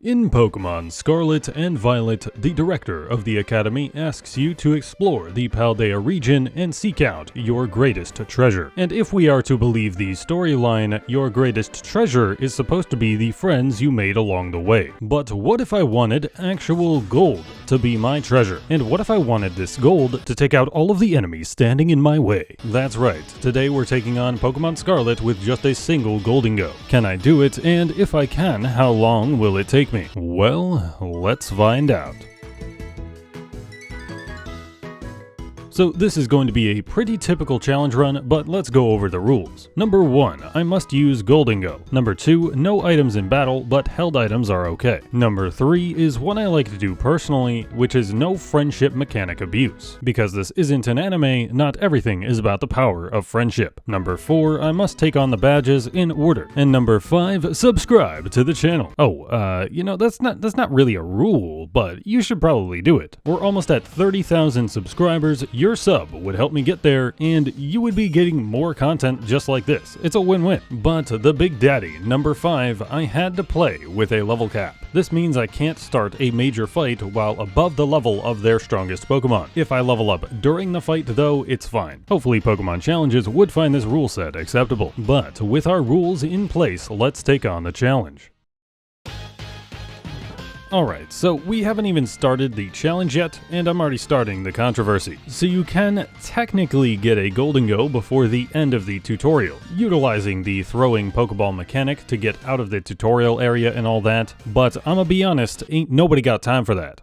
In Pokemon Scarlet and Violet, the director of the Academy asks you to explore the Paldea region and seek out your greatest treasure. And if we are to believe the storyline, your greatest treasure is supposed to be the friends you made along the way. But what if I wanted actual gold to be my treasure? And what if I wanted this gold to take out all of the enemies standing in my way? That's right, today we're taking on Pokemon Scarlet with just a single Gholdengo. Can I do it? And if I can, how long will it take me? Well, let's find out. So this is going to be a pretty typical challenge run, but let's go over the rules. Number 1, I must use Gholdengo. Number 2, no items in battle, but held items are okay. Number 3 is one I like to do personally, which is no friendship mechanic abuse. Because this isn't an anime, not everything is about the power of friendship. Number 4, I must take on the badges in order. And number 5, subscribe to the channel. That's not really a rule, but you should probably do it. We're almost at 30,000 subscribers. Your sub would help me get there, and you would be getting more content just like this. It's a win-win. But the big daddy, number 5, I had to play with a level cap. This means I can't start a major fight while above the level of their strongest Pokemon. If I level up during the fight though, it's fine. Hopefully Pokemon Challenges would find this rule set acceptable. But with our rules in place, let's take on the challenge. Alright, so we haven't even started the challenge yet, and I'm already starting the controversy. So you can technically get a Gholdengo before the end of the tutorial, utilizing the throwing Pokeball mechanic to get out of the tutorial area and all that, but I'ma be honest, ain't nobody got time for that.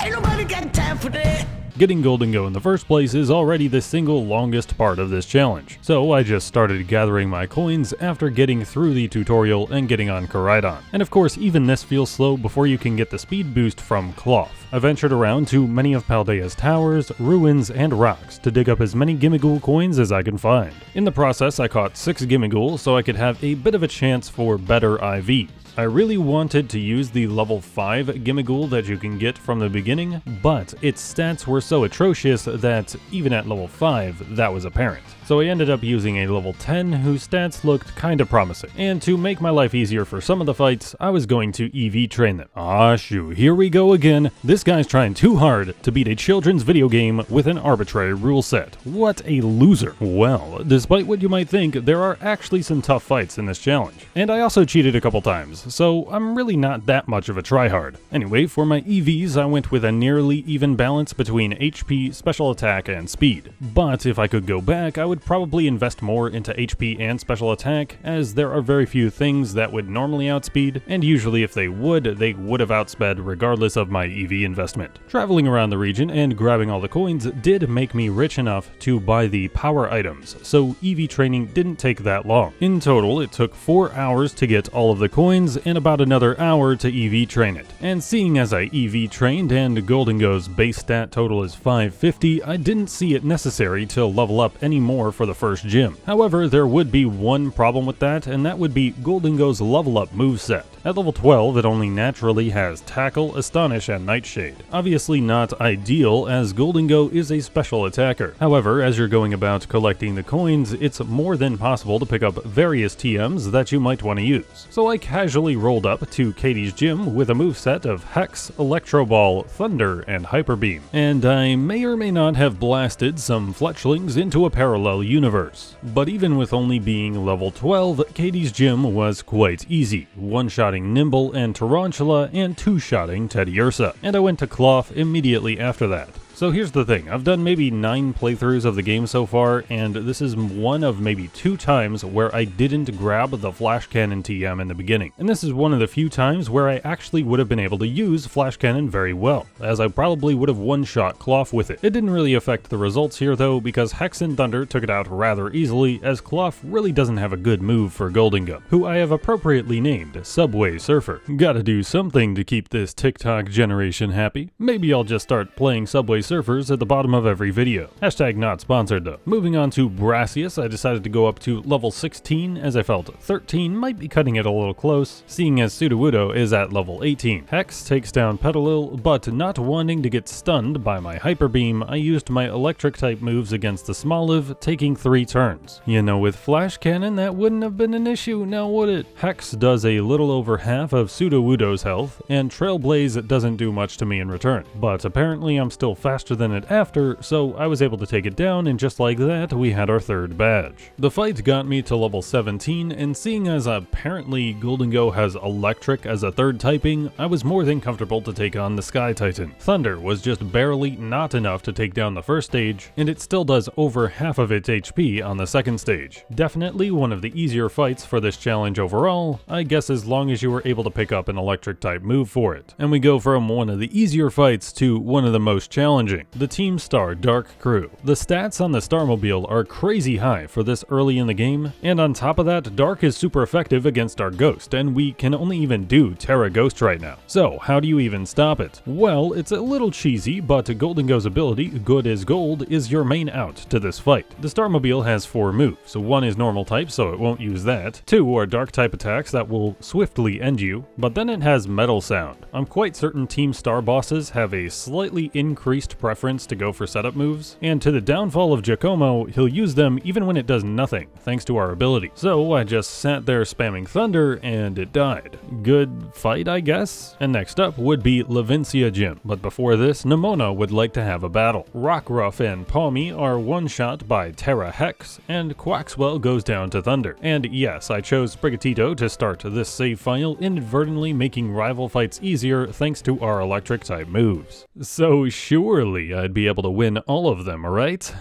Ain't nobody got time for that! Getting Gholdengo in the first place is already the single longest part of this challenge, so I just started gathering my coins after getting through the tutorial and getting on Koraidon. And of course, even this feels slow before you can get the speed boost from Cloth. I ventured around to many of Paldea's towers, ruins, and rocks to dig up as many Gimmighoul coins as I can find. In the process, I caught 6 Gimmighoul so I could have a bit of a chance for better IVs. I really wanted to use the level 5 Gimmighoul that you can get from the beginning, but its stats were so atrocious that even at level 5, that was apparent. So I ended up using a level 10 whose stats looked kinda promising. And to make my life easier for some of the fights, I was going to EV train them. Ah shoot, here we go again. This guy's trying too hard to beat a children's video game with an arbitrary rule set. What a loser. Well, despite what you might think, there are actually some tough fights in this challenge. And I also cheated a couple times, so I'm really not that much of a tryhard. Anyway, for my EVs, I went with a nearly even balance between HP, special attack, and speed. But if I could go back, I would probably invest more into HP and special attack, as there are very few things that would normally outspeed, and usually if they would have outsped regardless of my EV investment. Traveling around the region and grabbing all the coins did make me rich enough to buy the power items, so EV training didn't take that long. In total, it took 4 hours to get all of the coins and about another hour to EV train it. And seeing as I EV trained and Gholdengo's base stat total is 550, I didn't see it necessary to level up any more for the first gym. However, there would be one problem with that, and that would be Gholdengo's level up moveset. At level 12, it only naturally has Tackle, Astonish, and Nightshade. Obviously not ideal, as Gholdengo is a special attacker. However, as you're going about collecting the coins, it's more than possible to pick up various TMs that you might want to use. So I casually rolled up to Katie's gym with a moveset of Hex, Electro Ball, Thunder, and Hyper Beam. And I may or may not have blasted some fletchlings into a parallel universe. But even with only being level 12, Katie's gym was quite easy, one-shotting Nimble and Tarantula and two-shotting Teddiursa. And I went to Cloth immediately after that. So here's the thing, I've done maybe 9 playthroughs of the game so far, and this is one of maybe 2 times where I didn't grab the Flash Cannon TM in the beginning. And this is one of the few times where I actually would have been able to use Flash Cannon very well, as I probably would have one-shot Cloth with it. It didn't really affect the results here though, because Hex and Thunder took it out rather easily, as Cloth really doesn't have a good move for Gholdengo, who I have appropriately named Subway Surfer. Gotta do something to keep this TikTok generation happy. Maybe I'll just start playing Subway surfers at the bottom of every video. Hashtag not sponsored though. Moving on to Brassius, I decided to go up to level 16 as I felt 13 might be cutting it a little close, seeing as Sudowoodo is at level 18. Hex takes down Petalil, but not wanting to get stunned by my Hyper Beam, I used my electric type moves against the Smoliv, taking 3 turns. You know, with Flash Cannon that wouldn't have been an issue, now would it? Hex does a little over half of Sudowoodo's health, and Trailblaze doesn't do much to me in return. But apparently I'm still faster than it after, so I was able to take it down, and just like that, we had our 3rd badge. The fight got me to level 17, and seeing as apparently Gholdengo has electric as a 3rd typing, I was more than comfortable to take on the Sky Titan. Thunder was just barely not enough to take down the first stage, and it still does over half of its HP on the 2nd stage. Definitely one of the easier fights for this challenge overall, I guess, as long as you were able to pick up an electric type move for it. And we go from one of the easier fights to one of the most challenging, the Team Star Dark Crew. The stats on the Starmobile are crazy high for this early in the game, and on top of that, Dark is super effective against our Ghost, and we can only even do Terra Ghost right now. So how do you even stop it? Well, it's a little cheesy, but Gholdengo's ability, Good as Gold, is your main out to this fight. The Starmobile has 4 moves. 1 is normal type, so it won't use that. 2 are dark type attacks that will swiftly end you, but then it has Metal Sound. I'm quite certain Team Star bosses have a slightly increased preference to go for setup moves, and to the downfall of Giacomo, he'll use them even when it does nothing, thanks to our ability. So I just sat there spamming Thunder, and it died. Good fight, I guess? And next up would be Levincia Gym, but before this, Nimona would like to have a battle. Rockruff and Palmy are one-shot by Terra Hex, and Quaxwell goes down to Thunder. And yes, I chose Sprigatito to start this save file, inadvertently making rival fights easier thanks to our electric type moves. So surely I'd be able to win all of them, right?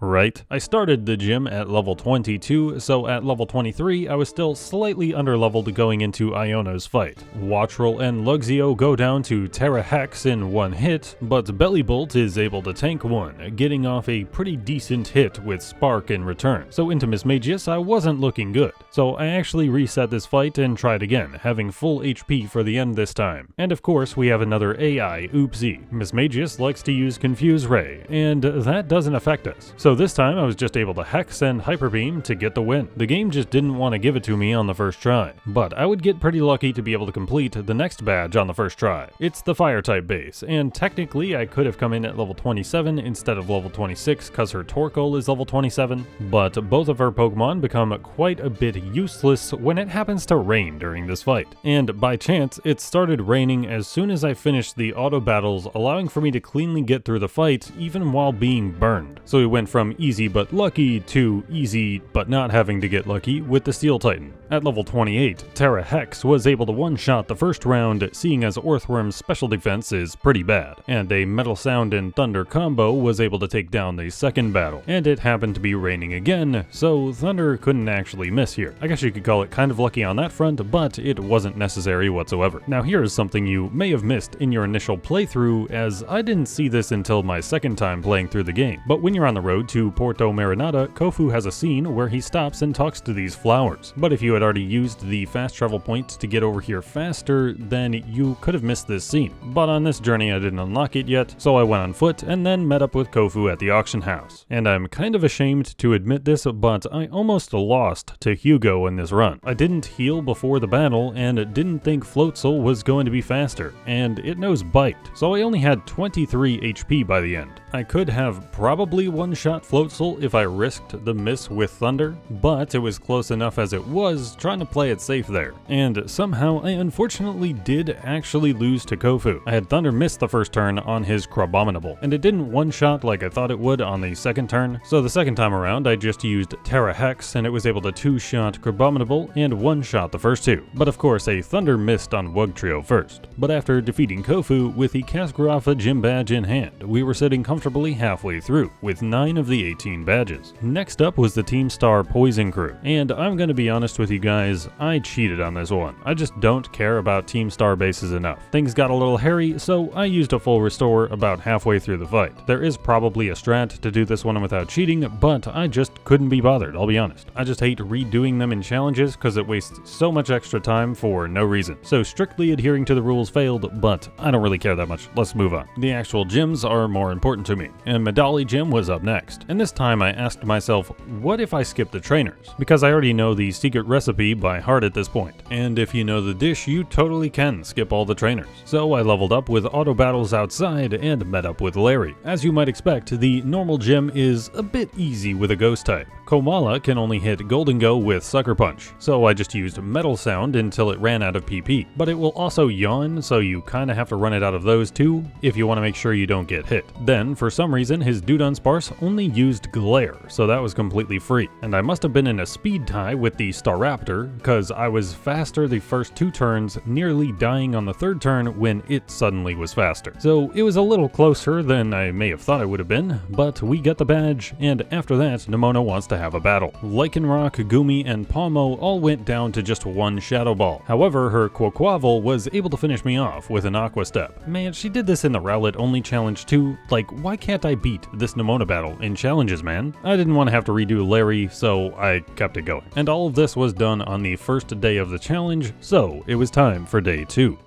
Right? I started the gym at level 22, so at level 23 I was still slightly underleveled going into Iono's fight. Wattrel and Luxio go down to Terra Hex in one hit, but Bellybolt is able to tank one, getting off a pretty decent hit with Spark in return. So into Mismagius I wasn't looking good. So I actually reset this fight and tried again, having full HP for the end this time. And of course we have another AI, Oopsie. Mismagius likes to use Confuse Ray, and that doesn't affect us. So this time I was just able to Hex and Hyper Beam to get the win. The game just didn't want to give it to me on the first try, but I would get pretty lucky to be able to complete the next badge on the first try. It's the Fire type base, and technically I could have come in at level 27 instead of level 26 cause her Torkoal is level 27, but both of her Pokemon become quite a bit useless when it happens to rain during this fight. And by chance, it started raining as soon as I finished the auto battles, allowing for me to cleanly get through the fight even while being burned. So we went from easy but lucky to easy but not having to get lucky with the Steel Titan. At level 28, Terra Hex was able to one-shot the first round, seeing as Orthworm's special defense is pretty bad, and a Metal Sound and Thunder combo was able to take down the second battle. And it happened to be raining again, so Thunder couldn't actually miss here. I guess you could call it kind of lucky on that front, but it wasn't necessary whatsoever. Now here is something you may have missed in your initial playthrough, as I didn't see this until my second time playing through the game. But when you're on the road to Porto Marinata, Kofu has a scene where he stops and talks to these flowers. But if you had already used the fast travel point to get over here faster, then you could have missed this scene. But on this journey I didn't unlock it yet, so I went on foot and then met up with Kofu at the auction house. And I'm kind of ashamed to admit this, but I almost lost to Hugo in this run. I didn't heal before the battle and didn't think Floatzel was going to be faster, and it knows Bite, so I only had 23 HP by the end. I could have probably one-shot Floatzel if I risked the miss with Thunder, but it was close enough as it was, trying to play it safe there. And somehow I unfortunately did actually lose to Kofu. I had Thunder miss the first turn on his Crabominable, and it didn't one-shot like I thought it would on the second turn, so the second time around I just used Terra Hex and it was able to two-shot Crabominable and one-shot the first two. But of course a Thunder missed on Wugtrio first. But after defeating Kofu with the Cascarrafa gym badge in hand, we were sitting comfortably halfway through, with 9 of the 18 badges. Next up was the Team Star Poison Crew, and I'm gonna be honest with you guys, I cheated on this one. I just don't care about Team Star bases enough. Things got a little hairy, so I used a full restore about halfway through the fight. There is probably a strat to do this one without cheating, but I just couldn't be bothered, I'll be honest. I just hate redoing them in challenges because it wastes so much extra time for no reason. So strictly adhering to the rules failed, but I don't really care that much. Let's move on. The actual gyms are more important to me, and Medali Gym was up next. And this time I asked myself, what if I skip the trainers? Because I already know the secret recipe by heart at this point. And if you know the dish, you totally can skip all the trainers. So I leveled up with auto battles outside and met up with Larry. As you might expect, the normal gym is a bit easy with a ghost type. Komala can only hit Gholdengo with Sucker Punch, so I just used Metal Sound until it ran out of PP. But it will also yawn, so you kinda have to run it out of those too, if you want to make sure you don't get hit. Then, for some reason, his Dudunsparce only used Glare, so that was completely free. And I must have been in a speed tie with the Staraptor, cause I was faster the first 2 turns, nearly dying on the 3rd turn when it suddenly was faster. So it was a little closer than I may have thought it would have been, but we get the badge, and after that, Nimona wants to have a battle. Lycanroc, Gumi, and Palmo all went down to just 1 Shadow Ball. However, her Quaquaval was able to finish me off with an Aqua Step. Man, she did this in the Rowlet only challenge too. Like, why can't I beat this Nimona battle in challenges, man? I didn't want to have to redo Larry, so I kept it going. And all of this was done on the first day of the challenge, so it was time for day 2.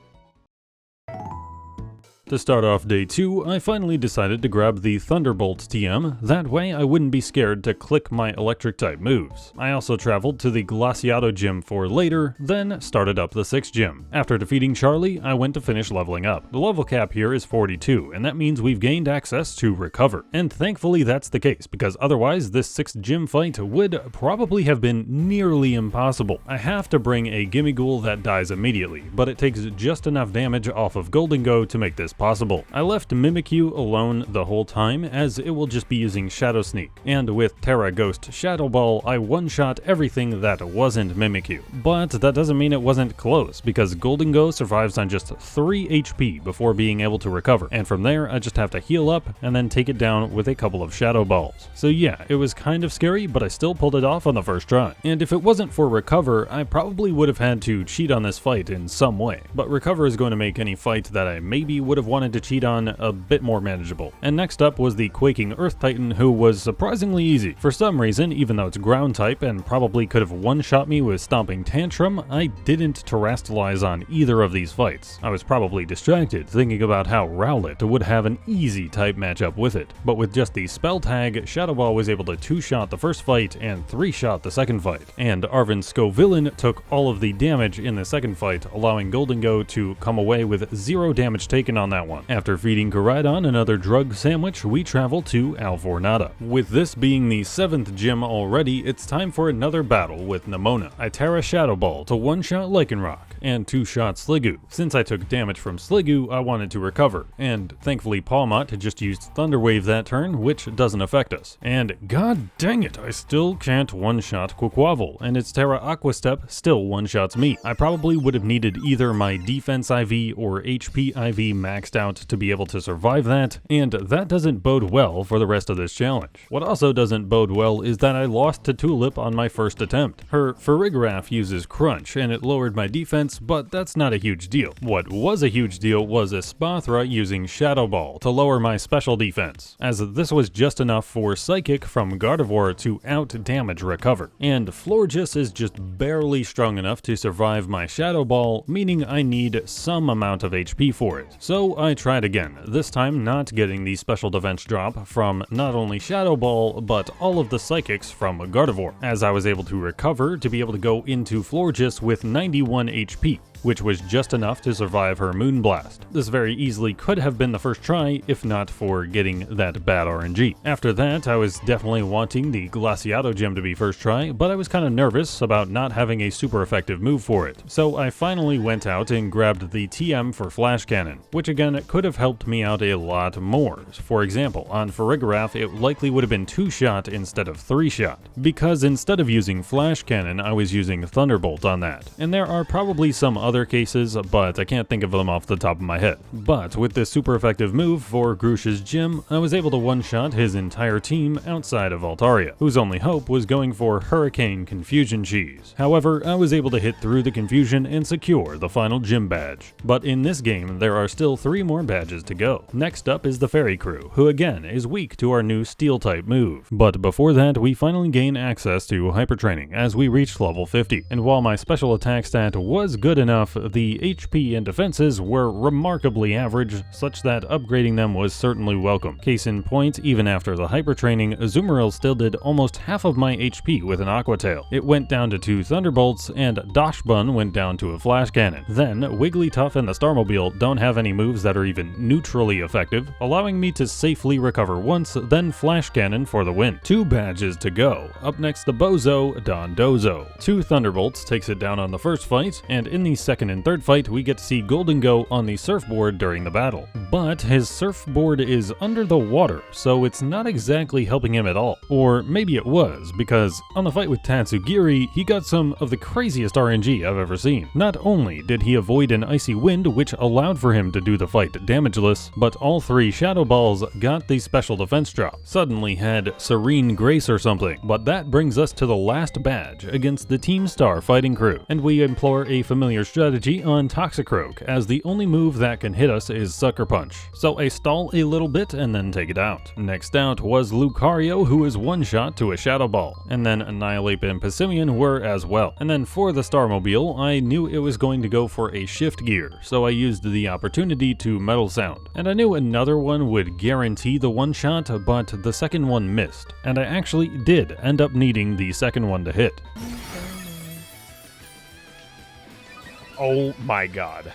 To start off day 2, I finally decided to grab the Thunderbolt TM, that way I wouldn't be scared to click my electric type moves. I also traveled to the Glaciado gym for later, then started up the 6th gym. After defeating Charlie, I went to finish leveling up. The level cap here is 42, and that means we've gained access to Recover. And thankfully that's the case, because otherwise this 6th gym fight would probably have been nearly impossible. I have to bring a Gimmighoul that dies immediately, but it takes just enough damage off of Gholdengo to make this possible. I left Mimikyu alone the whole time, as it will just be using Shadow Sneak, and with Terra Ghost Shadow Ball, I one-shot everything that wasn't Mimikyu. But that doesn't mean it wasn't close, because Gholdengo survives on just 3 HP before being able to recover, and from there I just have to heal up and then take it down with a couple of Shadow Balls. So yeah, it was kind of scary, but I still pulled it off on the first try. And if it wasn't for Recover, I probably would have had to cheat on this fight in some way. But Recover is going to make any fight that I maybe would have wanted to cheat on a bit more manageable. And next up was the Quaking Earth Titan, who was surprisingly easy. For some reason, even though it's ground type and probably could have one-shot me with Stomping Tantrum, I didn't terrastalize on either of these fights. I was probably distracted, thinking about how Rowlet would have an easy type matchup with it. But with just the spell tag, Shadow Ball was able to 2-shot the first fight and 3-shot the second fight. And Arvin Scovillain took all of the damage in the second fight, allowing Gholdengo to come away with 0 damage taken on that one. After feeding Koraidon another drug sandwich, we travel to Alvornata. With this being the 7th gym already, it's time for another battle with Nimona. I Terra Shadow Ball to one-shot Lycanroc and 2-shot Sliggoo. Since I took damage from Sliggoo, I wanted to recover, and thankfully Palmot just used Thunder Wave that turn, which doesn't affect us. And god dang it, I still can't one-shot Quaquaval, and its Terra Aqua Step still one-shots me. I probably would have needed either my Defense IV or HP IV maxed out to be able to survive that, and that doesn't bode well for the rest of this challenge. What also doesn't bode well is that I lost to Tulip on my first attempt. Her Farigiraf uses Crunch, and it lowered my defense, but that's not a huge deal. What was a huge deal was Espathra using Shadow Ball to lower my special defense, as this was just enough for Psychic from Gardevoir to out-damage Recover. And Florges is just barely strong enough to survive my Shadow Ball, meaning I need some amount of HP for it. So I tried again, this time not getting the special defense drop from not only Shadow Ball, but all of the Psychics from Gardevoir, as I was able to recover to be able to go into Florges with 91 HP. which was just enough to survive her Moonblast. This very easily could have been the first try, if not for getting that bad RNG. After that, I was definitely wanting the Glaciado gem to be first try, but I was kind of nervous about not having a super effective move for it. So I finally went out and grabbed the TM for Flash Cannon, which again could have helped me out a lot more. For example, on Farigiraf, it likely would have been 2-shot instead of 3-shot, because instead of using Flash Cannon, I was using Thunderbolt on that. And there are probably some other cases, but I can't think of them off the top of my head. But with this super effective move for Grush's gym, I was able to one-shot his entire team outside of Altaria, whose only hope was going for Hurricane Confusion Cheese. However, I was able to hit through the confusion and secure the final gym badge. But in this game, there are still 3 more badges to go. Next up is the Fairy Crew, who again is weak to our new Steel-type move. But before that, we finally gain access to Hyper Training as we reached level 50, and while my special attack stat was good enough enough, the HP and defenses were remarkably average, such that upgrading them was certainly welcome. Case in point, even after the hyper training, Azumarill still did almost half of my HP with an Aqua Tail. It went down to 2 Thunderbolts, and Dachsbun went down to a Flash Cannon. Then, Wigglytuff and the Starmobile don't have any moves that are even neutrally effective, allowing me to safely recover once, then Flash Cannon for the win. 2 badges to go. Up next, the Bozo, Dondozo. 2 Thunderbolts takes it down on the first fight, and in the second and third fight, we get to see Gholdengo on the surfboard during the battle. But his surfboard is under the water, so it's not exactly helping him at all. Or maybe it was, because on the fight with Tatsugiri, he got some of the craziest RNG I've ever seen. Not only did he avoid an icy wind, which allowed for him to do the fight damageless, but all 3 Shadow Balls got the special defense drop. Suddenly had Serene Grace or something. But that brings us to the last badge against the Team Star fighting crew, and we employ a familiar strategy on Toxicroak, as the only move that can hit us is Sucker Punch. So I stall a little bit and then take it out. Next out was Lucario, who is one-shot to a Shadow Ball, and then Annihilate and Passimian were as well. And then for the Starmobile, I knew it was going to go for a shift gear, so I used the opportunity to Metal Sound. And I knew another one would guarantee the one-shot, but the second one missed, and I actually did end up needing the second one to hit. Oh my god.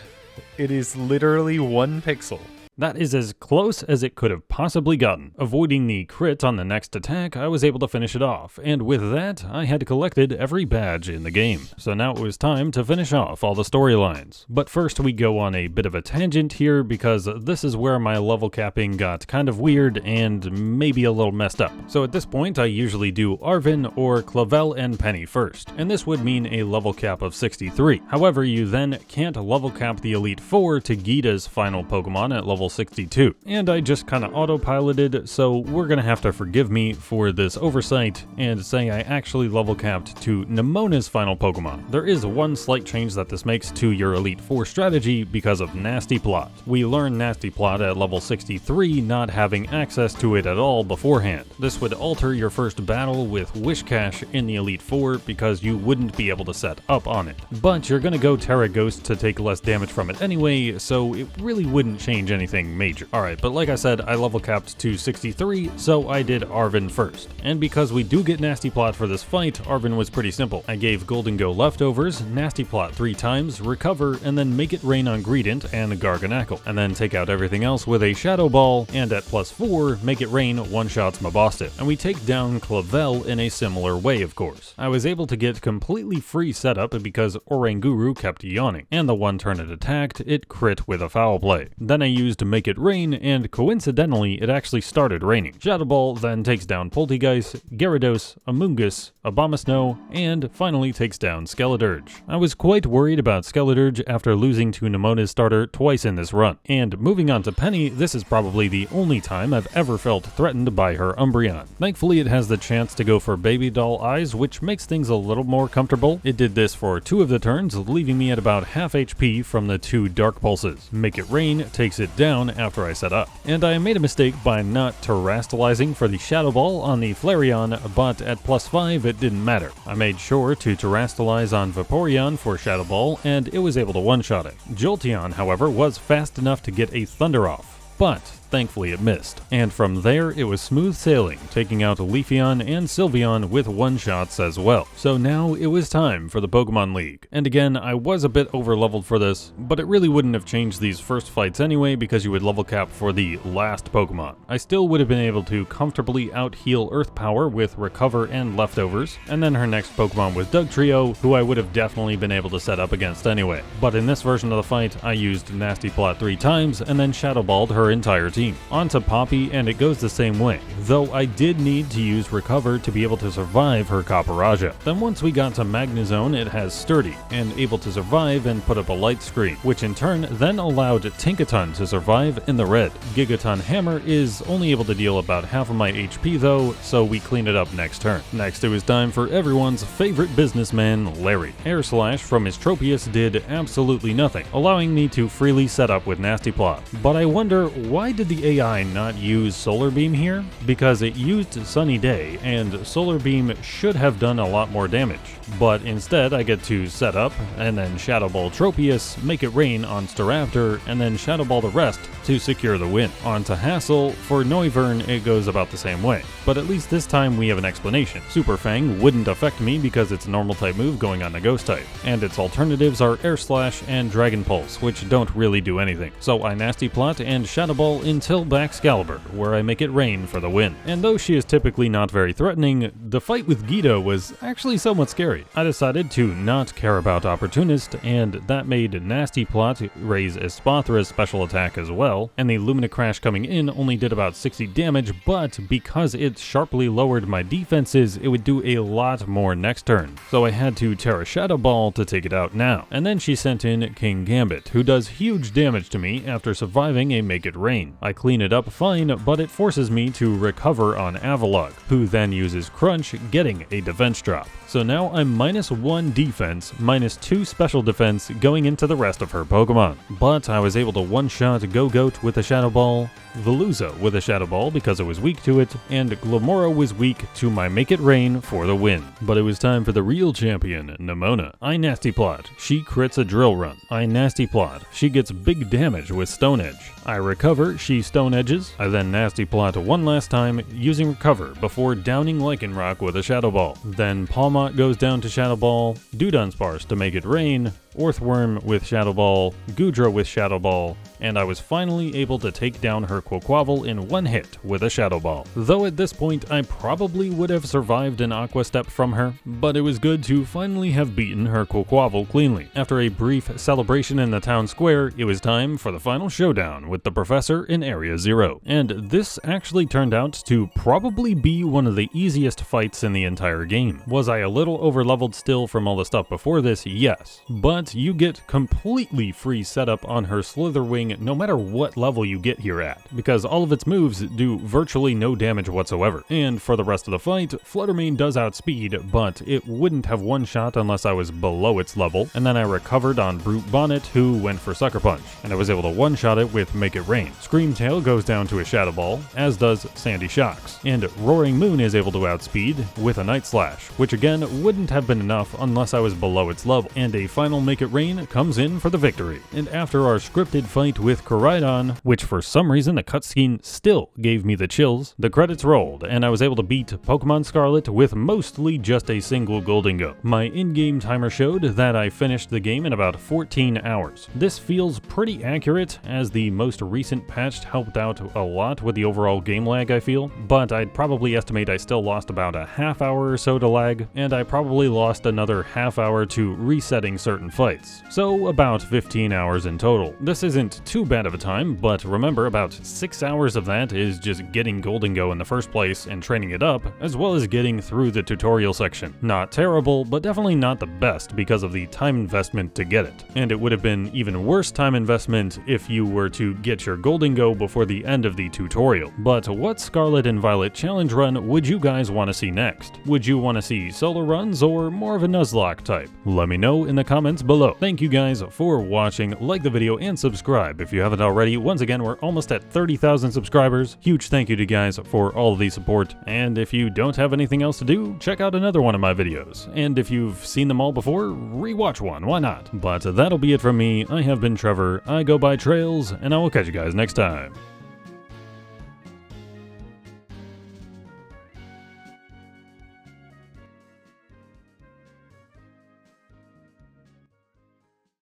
It is literally 1 pixel. That is as close as it could have possibly gotten. Avoiding the crit on the next attack, I was able to finish it off, and with that, I had collected every badge in the game. So now it was time to finish off all the storylines. But first we go on a bit of a tangent here, because this is where my level capping got kind of weird and maybe a little messed up. So at this point, I usually do Arvin or Clavel and Penny first, and this would mean a level cap of 63. However, you then can't level cap the Elite Four to Guida's final Pokemon at level 62, and I just kinda autopiloted, so we're gonna have to forgive me for this oversight and say I actually level capped to Nimona's final Pokemon. There is one slight change that this makes to your Elite Four strategy because of Nasty Plot. We learn Nasty Plot at level 63, not having access to it at all beforehand. This would alter your first battle with Wish Cash in the Elite Four because you wouldn't be able to set up on it. But you're gonna go Terra Ghost to take less damage from it anyway, so it really wouldn't change anything major. Alright, but like I said, I level capped to 63, so I did Arvin first. And because we do get Nasty Plot for this fight, Arvin was pretty simple. I gave Gholdengo leftovers, Nasty Plot 3 times, recover, and then make it rain on Greedent and Garganacl, and then take out everything else with a Shadow Ball, and at +4, make it rain one-shots Mabosstiff. And we take down Clavel in a similar way, of course. I was able to get completely free setup because Oranguru kept yawning, and the one turn it attacked, it crit with a Foul Play. Then I used Make It Rain, and coincidentally, it actually started raining. Shadow Ball then takes down Poltegeist, Gyarados, Amoonguss, Abomasnow, and finally takes down Skeledirge. I was quite worried about Skeledirge after losing to Nimona's starter twice in this run. And moving on to Penny, this is probably the only time I've ever felt threatened by her Umbreon. Thankfully, it has the chance to go for Baby Doll Eyes, which makes things a little more comfortable. It did this for 2 of the turns, leaving me at about half HP from the 2 Dark Pulses. Make It Rain takes it down after I set up. And I made a mistake by not terastallizing for the Shadow Ball on the Flareon, but at +5 it didn't matter. I made sure to terastallize on Vaporeon for Shadow Ball, and it was able to one-shot it. Jolteon, however, was fast enough to get a Thunder off, but thankfully it missed. And from there, it was smooth sailing, taking out Leafeon and Sylveon with one-shots as well. So now it was time for the Pokemon League. And again, I was a bit over-leveled for this, but it really wouldn't have changed these first fights anyway because you would level cap for the last Pokemon. I still would have been able to comfortably out-heal Earth Power with Recover and Leftovers, and then her next Pokemon was Dugtrio, who I would have definitely been able to set up against anyway. But in this version of the fight, I used Nasty Plot 3 times and then Shadow Balled her entire team. On to Poppy, and it goes the same way, though I did need to use Recover to be able to survive her Copperajah. Then once we got to Magnezone, it has Sturdy, and able to survive and put up a light screen, which in turn then allowed Tinkaton to survive in the red. Gigaton Hammer is only able to deal about half of my HP though, so we clean it up next turn. Next it was time for everyone's favorite businessman, Larry. Air Slash from his Tropius did absolutely nothing, allowing me to freely set up with Nasty Plot. But I wonder, why did did the AI not use Solar Beam here? Because it used Sunny Day, and Solar Beam should have done a lot more damage. But instead, I get to set up, and then Shadow Ball Tropius, make it rain on Staraptor, and then Shadow Ball the rest to secure the win. On to Hassel. For Noivern, it goes about the same way. But at least this time we have an explanation. Super Fang wouldn't affect me because it's a normal type move going on a ghost type, and its alternatives are Air Slash and Dragon Pulse, which don't really do anything. So I Nasty Plot and Shadow Ball until Baxcalibur, where I make it rain for the win. And though she is typically not very threatening, the fight with Guido was actually somewhat scary. I decided to not care about Opportunist, and that made Nasty Plot raise Espathra's special attack as well, and the Lumina Crash coming in only did about 60 damage, but because it sharply lowered my defenses, it would do a lot more next turn. So I had to Terra Shadow Ball to take it out now. And then she sent in King Gambit, who does huge damage to me after surviving a Make It Rain. I clean it up fine, but it forces me to recover on Avalog, who then uses Crunch, getting a defense drop. So now I'm -1 defense, -2 special defense going into the rest of her Pokemon. But I was able to one-shot Go-Goat with a Shadow Ball, Veluza with a Shadow Ball because it was weak to it, and Glamora was weak to my Make It Rain for the win. But it was time for the real champion, Nimona. I Nasty Plot. She crits a Drill Run. I Nasty Plot. She gets big damage with Stone Edge. I recover, she Stone Edges. I then Nasty Plot one last time using Recover before downing Lycanroc with a Shadow Ball. Then Palmot goes down to Shadow Ball, Dudunsparce to Make It Rain, Orthworm with Shadow Ball, Goodra with Shadow Ball, and I was finally able to take down her Quaquaval in one hit with a Shadow Ball. Though at this point I probably would have survived an Aqua Step from her, but it was good to finally have beaten her Quaquaval cleanly. After a brief celebration in the town square, it was time for the final showdown with the Professor in Area 0. And this actually turned out to probably be one of the easiest fights in the entire game. Was I a little overleveled still from all the stuff before this? Yes. But you get completely free setup on her Slitherwing no matter what level you get here at, because all of its moves do virtually no damage whatsoever. And for the rest of the fight, Fluttermane does outspeed, but it wouldn't have one-shot unless I was below its level, and then I recovered on Brute Bonnet, who went for Sucker Punch, and I was able to one-shot it with Make It Rain. Screamtail goes down to a Shadow Ball, as does Sandy Shocks, and Roaring Moon is able to outspeed with a Night Slash, which again wouldn't have been enough unless I was below its level, and a final Make It Rain comes in for the victory. And after our scripted fight with Koraidon, which for some reason the cutscene still gave me the chills, the credits rolled, and I was able to beat Pokemon Scarlet with mostly just a single Gholdengo. My in-game timer showed that I finished the game in about 14 hours. This feels pretty accurate, as the most recent patch helped out a lot with the overall game lag, I feel, but I'd probably estimate I still lost about a half hour or so to lag, and I probably lost another half hour to resetting certain fights. So about 15 hours in total. This isn't too bad of a time, but remember about 6 hours of that is just getting Gholdengo in the first place and training it up, as well as getting through the tutorial section. Not terrible, but definitely not the best because of the time investment to get it. And it would have been even worse time investment if you were to get your Gholdengo before the end of the tutorial. But what Scarlet and Violet challenge run would you guys want to see next? Would you want to see solo runs or more of a Nuzlocke type? Let me know in the comments below. Thank you guys for watching. Like the video and subscribe if you haven't already. Once again, we're almost at 30,000 subscribers. Huge thank you to you guys for all of the support. And if you don't have anything else to do, check out another one of my videos. And if you've seen them all before, rewatch one, why not? But that'll be it from me. I have been Trevor, I go by Trails, and I will catch you guys next time.